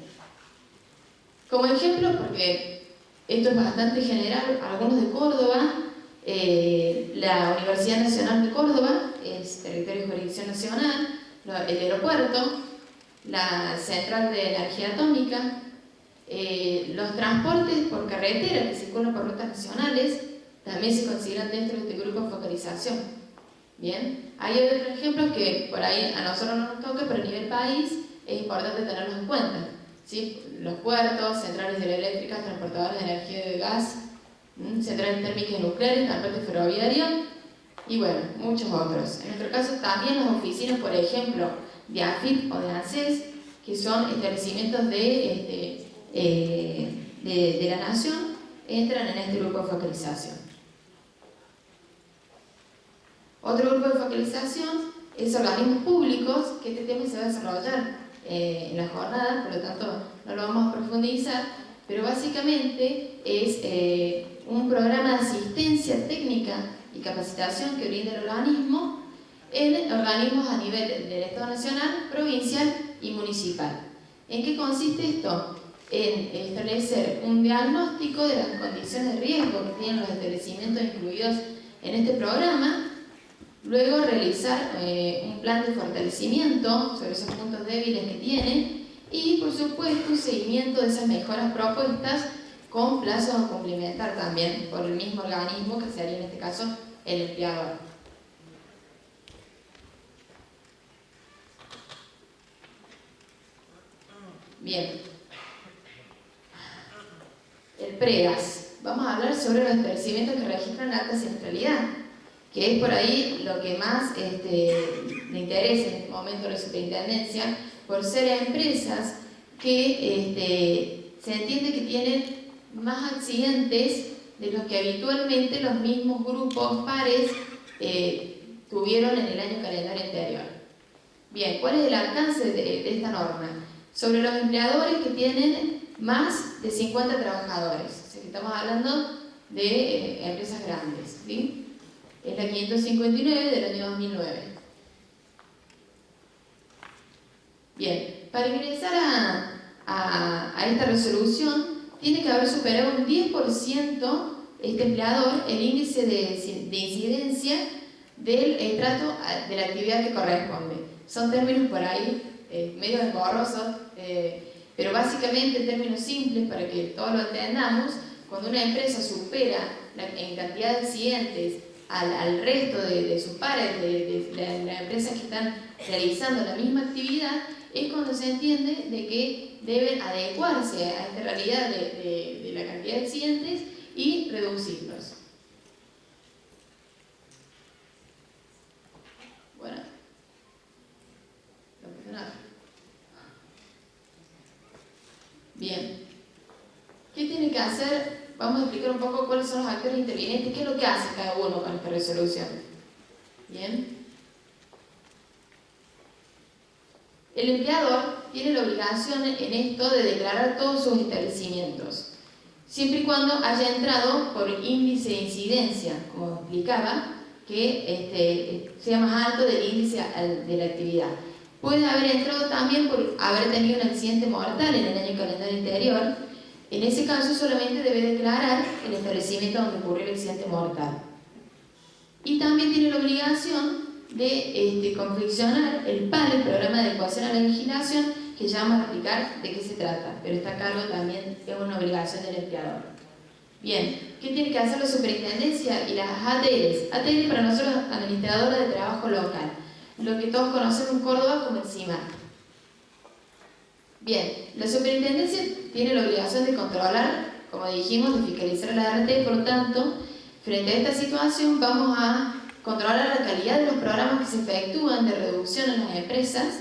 Como ejemplo, porque esto es bastante general, algunos de Córdoba, la Universidad Nacional de Córdoba es territorio y jurisdicción nacional, el aeropuerto, la central de energía atómica, los transportes por carretera que circulan por rutas nacionales también se consideran dentro de este grupo de focalización. Bien, hay otros ejemplos que por ahí a nosotros no nos toca, pero a nivel país es importante tenerlos en cuenta, ¿sí? Los puertos, centrales hidroeléctricas, transportadores de energía de gas, centrales térmicas y nucleares, transporte ferroviario y bueno, muchos otros. En nuestro caso también las oficinas, por ejemplo, de AFIP o de ANSES, que son establecimientos de la nación, entran en este grupo de focalización. Otro grupo de focalización es organismos públicos, que este tema se va a desarrollar en la jornada, por lo tanto no lo vamos a profundizar, pero básicamente es un programa de asistencia técnica y capacitación que brinda el organismo en organismos a nivel del Estado Nacional, provincial y municipal. ¿En qué consiste esto? En establecer un diagnóstico de las condiciones de riesgo que tienen los establecimientos incluidos en este programa Luego realizar un plan de fortalecimiento sobre esos puntos débiles que tiene y por supuesto un seguimiento de esas mejoras propuestas con plazos a cumplimentar también por el mismo organismo que sería en este caso el empleador. Bien. El PREDAS. Vamos a hablar sobre los establecimientos que registran alta siniestralidad, que es por ahí lo que más le interesa en este momento a la superintendencia, por ser empresas que se entiende que tienen más accidentes de los que habitualmente los mismos grupos pares tuvieron en el año calendario anterior. Bien, ¿cuál es el alcance de esta norma? Sobre los empleadores que tienen más de 50 trabajadores. O sea, que estamos hablando de empresas grandes, ¿sí? Es la 559 del año 2009. Bien, para ingresar a esta resolución tiene que haber superado un 10% este empleador el índice de incidencia del trato de la actividad que corresponde. Son términos por ahí medio engorrosos, pero básicamente en términos simples para que todos lo entendamos, cuando una empresa supera en cantidad de accidentes al resto de sus pares, de las empresas que están realizando la misma actividad, es cuando se entiende de que deben adecuarse a esta realidad de la cantidad de accidentes y reducirlos. Bueno, no pasa nada. Bien, ¿qué tiene que hacer? Vamos a explicar un poco cuáles son los actores intervinientes, qué es lo que hace cada uno con esta resolución. Bien. El empleador tiene la obligación en esto de declarar todos sus establecimientos, siempre y cuando haya entrado por índice de incidencia, como explicaba, que sea más alto del índice de la actividad. Puede haber entrado también por haber tenido un accidente mortal en el año calendario anterior. En ese caso solamente debe declarar el establecimiento donde ocurrió el accidente mortal. Y también tiene la obligación de confeccionar el PAL, el Programa de Adecuación a la Legislación, que ya vamos a explicar de qué se trata, pero está a cargo también, es una obligación del empleador. Bien, ¿qué tiene que hacer la superintendencia y las ATLs? ATL para nosotros, Administradora de Trabajo Local, lo que todos conocemos en Córdoba como el CIMAC. Bien, la superintendencia tiene la obligación de controlar, como dijimos, de fiscalizar la ART, por lo tanto, frente a esta situación vamos a controlar la calidad de los programas que se efectúan de reducción en las empresas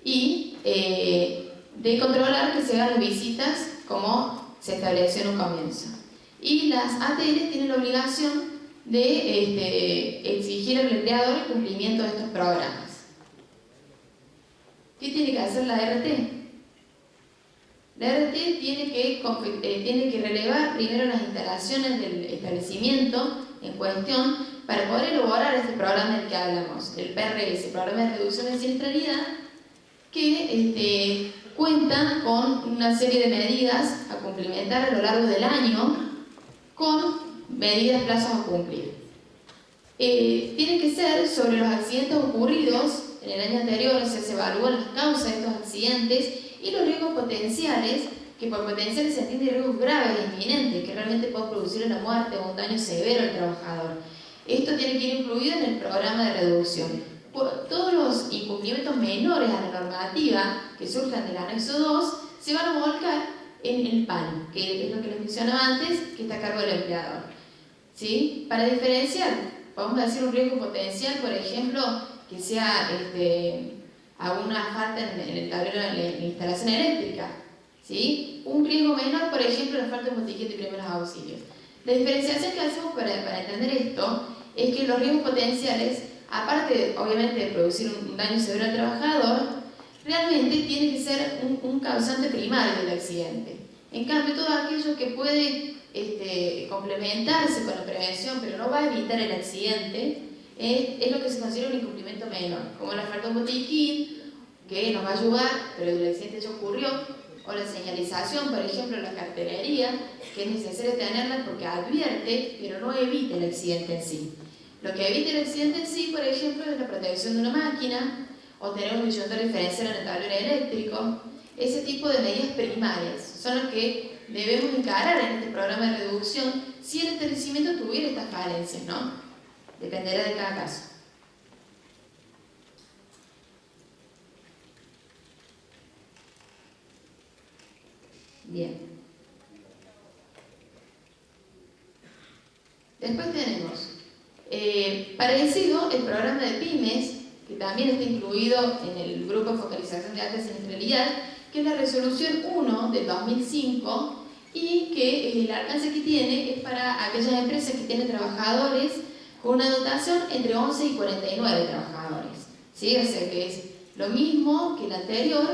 y de controlar que se hagan las visitas como se estableció en un comienzo. Y las ATL tienen la obligación de exigir al empleador el cumplimiento de estos programas. ¿Qué tiene que hacer la RT? La RT tiene que relevar primero las instalaciones del establecimiento en cuestión para poder elaborar este programa del que hablamos, el PRS, Programa de Reducción de Siniestralidad, que cuenta con una serie de medidas a cumplimentar a lo largo del año, con medidas, plazos a cumplir. Tiene que ser sobre los accidentes ocurridos en el año anterior, o sea, se evalúan las causas de estos accidentes y los riesgos potenciales, que por potenciales se entiende riesgos graves e inminentes, que realmente pueden producir la muerte o un daño severo al trabajador. Esto tiene que ir incluido en el programa de reducción. Todos los incumplimientos menores a la normativa que surjan del anexo 2 se van a volcar en el PAN, que es lo que les mencionaba antes, que está a cargo del empleador. ¿Sí? Para diferenciar, vamos a decir un riesgo potencial, por ejemplo, que sea alguna falta en el tablero de la instalación eléctrica. ¿Sí? Un riesgo menor, por ejemplo, la falta de botiquín de primeros auxilios. La diferenciación que hacemos para entender esto es que los riesgos potenciales, aparte obviamente de producir un daño severo al trabajador, realmente tiene que ser un causante primario del accidente. En cambio, todo aquello que puede complementarse con la prevención, pero no va a evitar el accidente, es lo que se considera un incumplimiento menor, como la falta de un botiquín, que nos va a ayudar, pero el accidente ya ocurrió, o la señalización, por ejemplo, en la cartelería, que es necesario tenerla porque advierte, pero no evita el accidente en sí. Lo que evita el accidente en sí, por ejemplo, es la protección de una máquina o tener un disyuntor diferencial en el tablero eléctrico. Ese tipo de medidas primarias son las que debemos encarar en este programa de reducción si el establecimiento tuviera estas falencias, ¿no? Dependerá de cada caso. Bien. Después tenemos parecido el programa de pymes, que también está incluido en el grupo de focalización de alta siniestralidad, que es la resolución 1 del 2005 y que el alcance que tiene es para aquellas empresas que tienen trabajadores con una dotación entre 11 y 49 trabajadores. ¿Sí? O sea que es lo mismo que el anterior,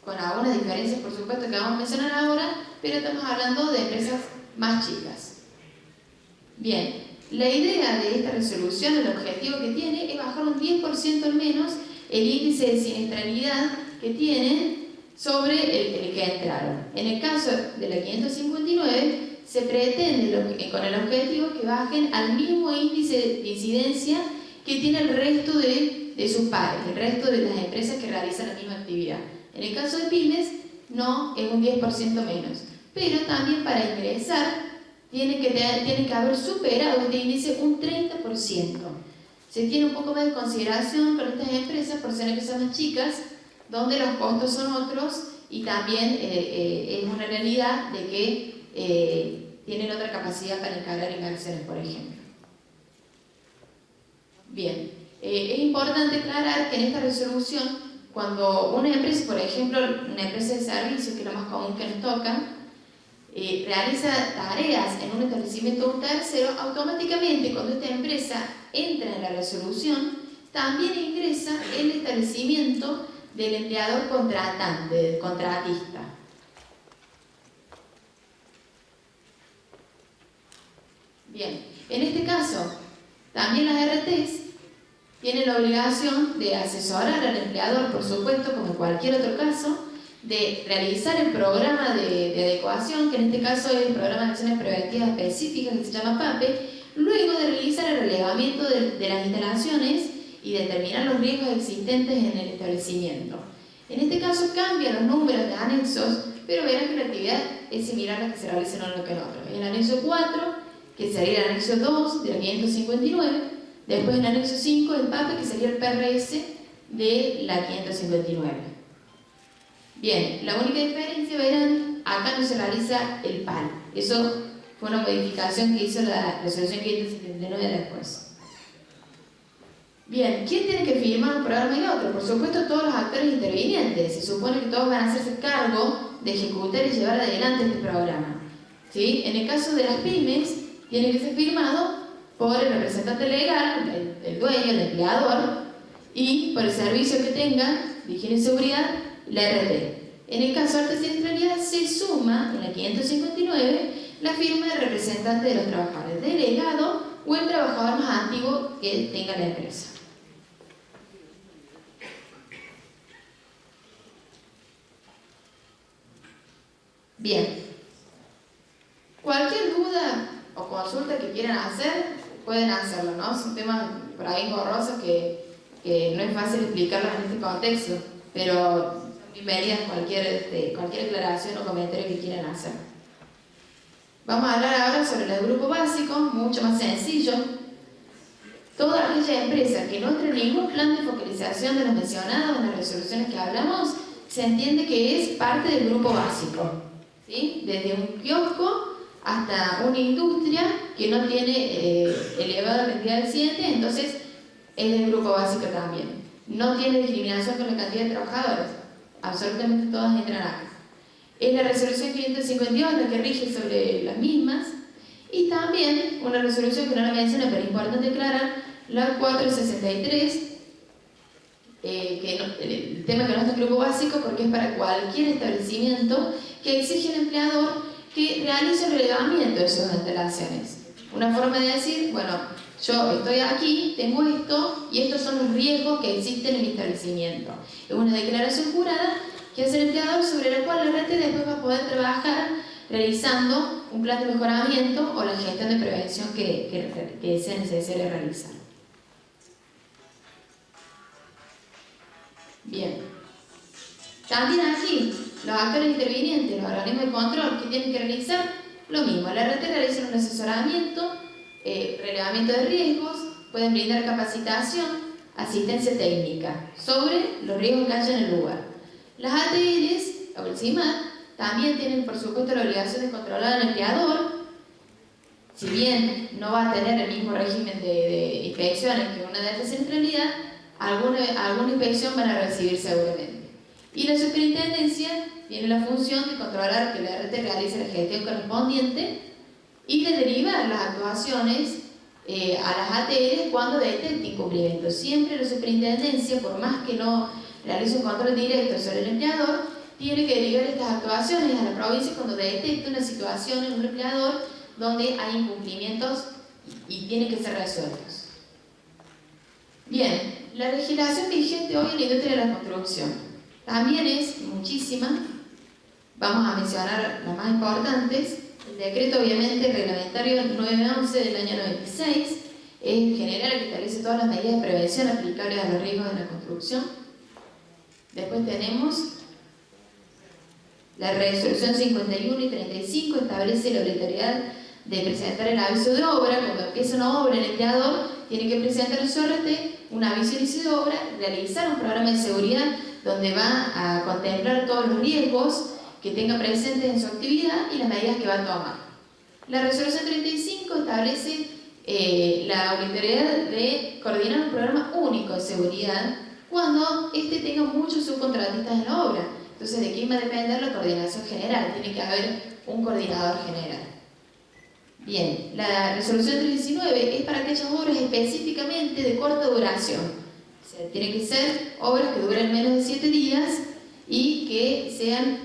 con algunas diferencias por supuesto que vamos a mencionar ahora, pero estamos hablando de empresas más chicas. Bien, la idea de esta resolución, el objetivo que tiene, es bajar un 10% al menos el índice de siniestralidad que tienen sobre el que entraron. En el caso de la 559, se pretende con el objetivo que bajen al mismo índice de incidencia que tiene el resto de sus pares, el resto de las empresas que realizan la misma actividad. En el caso de pymes, no, es un 10% menos. Pero también para ingresar, tienen que haber superado este índice un 30%. Se tiene un poco más de consideración con estas empresas por ser empresas más chicas, donde los costos son otros y también es una realidad de que tienen otra capacidad para encarar inversiones, por ejemplo. Bien, es importante aclarar que en esta resolución, cuando una empresa, por ejemplo, una empresa de servicios, que es lo más común que nos toca, realiza tareas en un establecimiento de un tercero, automáticamente cuando esta empresa entra en la resolución, también ingresa el establecimiento del empleador contratante, del contratista. Bien, en este caso, también las RTs tienen la obligación de asesorar al empleador, por supuesto, como en cualquier otro caso, de realizar el programa de adecuación, que en este caso es el programa de acciones preventivas específicas que se llama PAPE, luego de realizar el relevamiento de las instalaciones y determinar los riesgos existentes en el establecimiento. En este caso cambian los números de anexos, pero verán que la actividad es similar a la que se realiza en uno que en otro. El anexo 4, que sería el anexo 2 de la 559, después el anexo 5 del PAPE, que sería el PRS de la 559. Bien, la única diferencia, verán, acá no se realiza el PAL. Eso fue una modificación que hizo la resolución 579 después. Bien, ¿quién tiene que firmar un programa y otro? Por supuesto, todos los actores intervinientes. Se supone que todos van a hacerse cargo de ejecutar y llevar adelante este programa. ¿Sí? En el caso de las pymes, tiene que ser firmado por el representante legal, el dueño, el empleador, y por el servicio que tenga de higiene y seguridad, la RT. En el caso de alta siniestralidad se suma en la 559 la firma del representante de los trabajadores, delegado o el trabajador más antiguo que tenga la empresa. Bien, cualquier duda o consulta que quieran hacer, pueden hacerlo, ¿no? Son temas por ahí engorrosos que no es fácil explicarlos en este contexto, pero bienvenidas cualquier aclaración o comentario que quieran hacer. Vamos a hablar ahora sobre el grupo básico, mucho más sencillo. Toda aquella empresa que no entre en ningún plan de focalización de los mencionados en las resoluciones que hablamos, se entiende que es parte del grupo básico, ¿sí? Desde un kiosco hasta una industria que no tiene elevada cantidad de accidentes, entonces es del grupo básico también. No tiene discriminación con la cantidad de trabajadores, absolutamente todas entran acá. Es la resolución 552 la que rige sobre las mismas, y también una resolución que no la menciona, pero es importante aclarar, la 463, el tema que no está en grupo básico porque es para cualquier establecimiento que exige al empleador que realice el relevamiento de sus instalaciones. Una forma de decir, bueno, yo estoy aquí, tengo esto, y estos son los riesgos que existen en mi establecimiento. Es una declaración jurada que hace el empleador sobre la cual la RT después va a poder trabajar realizando un plan de mejoramiento o la gestión de prevención que sea necesario realizar. Bien. También aquí, los actores intervinientes, los organismos de control que tienen que realizar lo mismo. La RT realiza un asesoramiento, relevamiento de riesgos, pueden brindar capacitación, asistencia técnica sobre los riesgos que haya en el lugar. Las ATLs o el CIMAT también tienen, por supuesto, la obligación de controlar al empleador. Si bien no va a tener el mismo régimen de inspecciones que una de alta centralidad, alguna inspección van a recibir seguramente. Y la superintendencia tiene la función de controlar que la RT realice la gestión correspondiente y de derivar las actuaciones a las ATL cuando detecte incumplimiento. Siempre la superintendencia, por más que no realice un control directo sobre el empleador, tiene que derivar estas actuaciones a la provincia cuando detecte una situación en un empleador donde hay incumplimientos y tienen que ser resueltos. Bien, la legislación vigente hoy en la industria de la construcción también es muchísima. Vamos a mencionar las más importantes. El decreto, obviamente, reglamentario 911 del año 96 es general, que establece todas las medidas de prevención aplicables a los riesgos de la construcción. Después tenemos la resolución 51 y 35, establece la obligatoriedad de presentar el aviso de obra. Cuando empieza una obra, el empleador tiene que presentar en su RT un aviso de inicio de obra, realizar un programa de seguridad donde va a contemplar todos los riesgos que tenga presentes en su actividad y las medidas que va a tomar. La resolución 35 establece la obligatoriedad de coordinar un programa único de seguridad cuando éste tenga muchos subcontratistas en la obra. Entonces, ¿de quién va a depender la coordinación general? Tiene que haber un coordinador general. Bien, la resolución 319 es para aquellas obras específicamente de corta duración. O sea, tiene que ser obras que duren menos de 7 días y que sean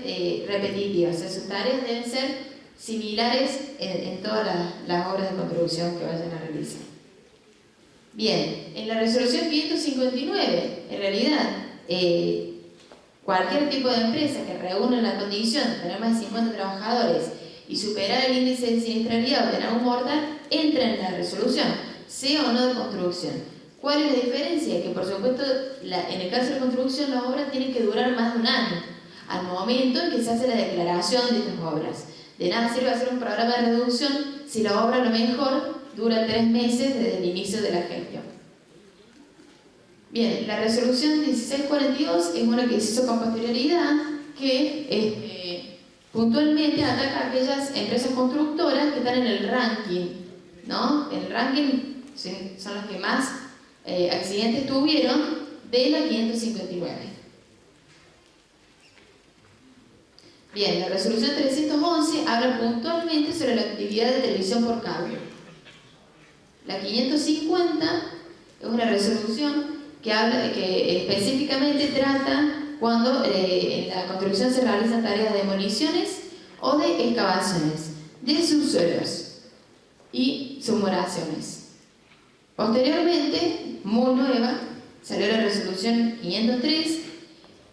repetitivas. O sea, sus tareas deben ser similares en todas las obras de construcción que vayan a realizar. Bien, en la resolución 559, en realidad, cualquier tipo de empresa que reúna la condición de tener más de 50 trabajadores y superar el índice de siniestralidad o tener un mortal, entra en la resolución, sea o no de construcción. ¿Cuál es la diferencia? Que por supuesto, en el caso de construcción, las obras tienen que durar más de un año, al momento en que se hace la declaración de estas obras. De nada sirve hacer un programa de reducción si la obra a lo mejor dura 3 meses desde el inicio de la gestión. Bien, la resolución 1642 es una que se hizo con posterioridad, que puntualmente ataca a aquellas empresas constructoras que están en el ranking, ¿no? El ranking son las que más accidentes tuvieron de la 559. Bien, la resolución 311 habla puntualmente sobre la actividad de televisión por cable. La 550 es una resolución que habla que específicamente trata cuando en la construcción se realizan tareas de demoliciones o de excavaciones de subsuelos y submuraciones. Posteriormente, muy nueva, salió la resolución 503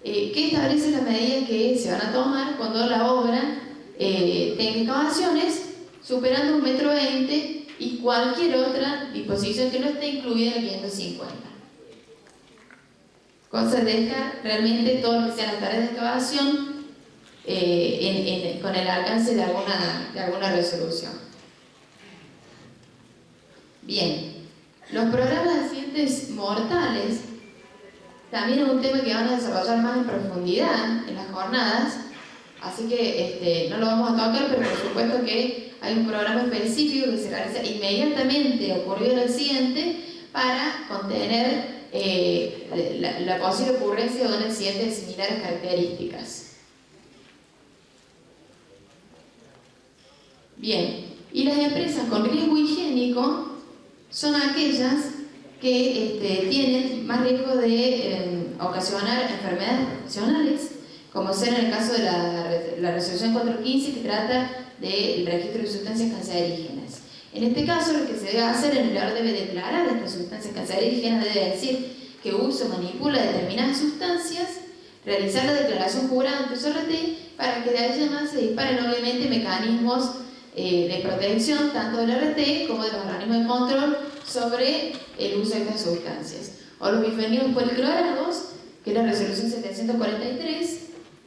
que establece las medidas que se van a tomar cuando la obra tenga excavaciones superando 1,20 m y cualquier otra disposición que no esté incluida en el 550. Cosa de dejar realmente todo lo que sean las tareas de excavación con el alcance de alguna resolución. Bien, los programas de accidentes mortales también es un tema que van a desarrollar más en profundidad en las jornadas, así que no lo vamos a tocar, pero por supuesto que hay un programa específico que se realiza inmediatamente ocurrido el accidente para contener la posible ocurrencia de un accidente de similares características. Bien, y las empresas con riesgo higiénico son aquellas que tienen más riesgo de ocasionar enfermedades profesionales, como ser en el caso de la resolución 415 que trata del registro de sustancias cancerígenas. En este caso, lo que se debe hacer, el empleador debe declarar estas sustancias cancerígenas, debe decir que usa o manipula determinadas sustancias realizar la declaración jurada ante UCRT para que de ahí además se disparen obviamente mecanismos de protección tanto del RT como de los organismos de control sobre el uso de estas sustancias. O los bifenilos policlorados, que es la resolución 743,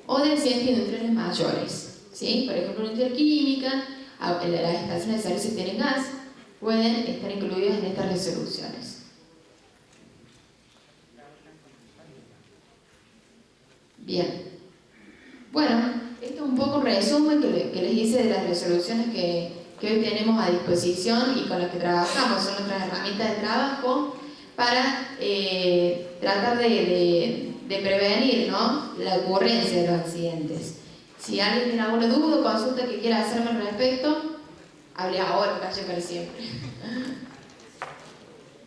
o de ciencias industriales mayores. ¿Sí? Por ejemplo, la industria química, las estaciones de servicio que tienen gas, pueden estar incluidas en estas resoluciones. Bien. Bueno, esto es un poco un resumen que les hice de las resoluciones que hoy tenemos a disposición y con las que trabajamos. Son nuestras herramientas de trabajo para tratar de prevenir, ¿no?, la ocurrencia de los accidentes. Si alguien tiene alguna duda o consulta que quiera hacerme al respecto, hable ahora, calle para siempre.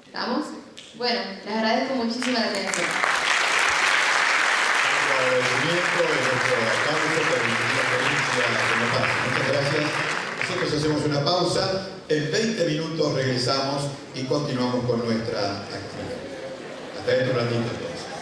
¿Estamos? Bueno, les agradezco muchísimo la atención. Muchas gracias. Nosotros hacemos una pausa. En 20 minutos regresamos y continuamos con nuestra actividad. Hasta dentro de un ratito entonces.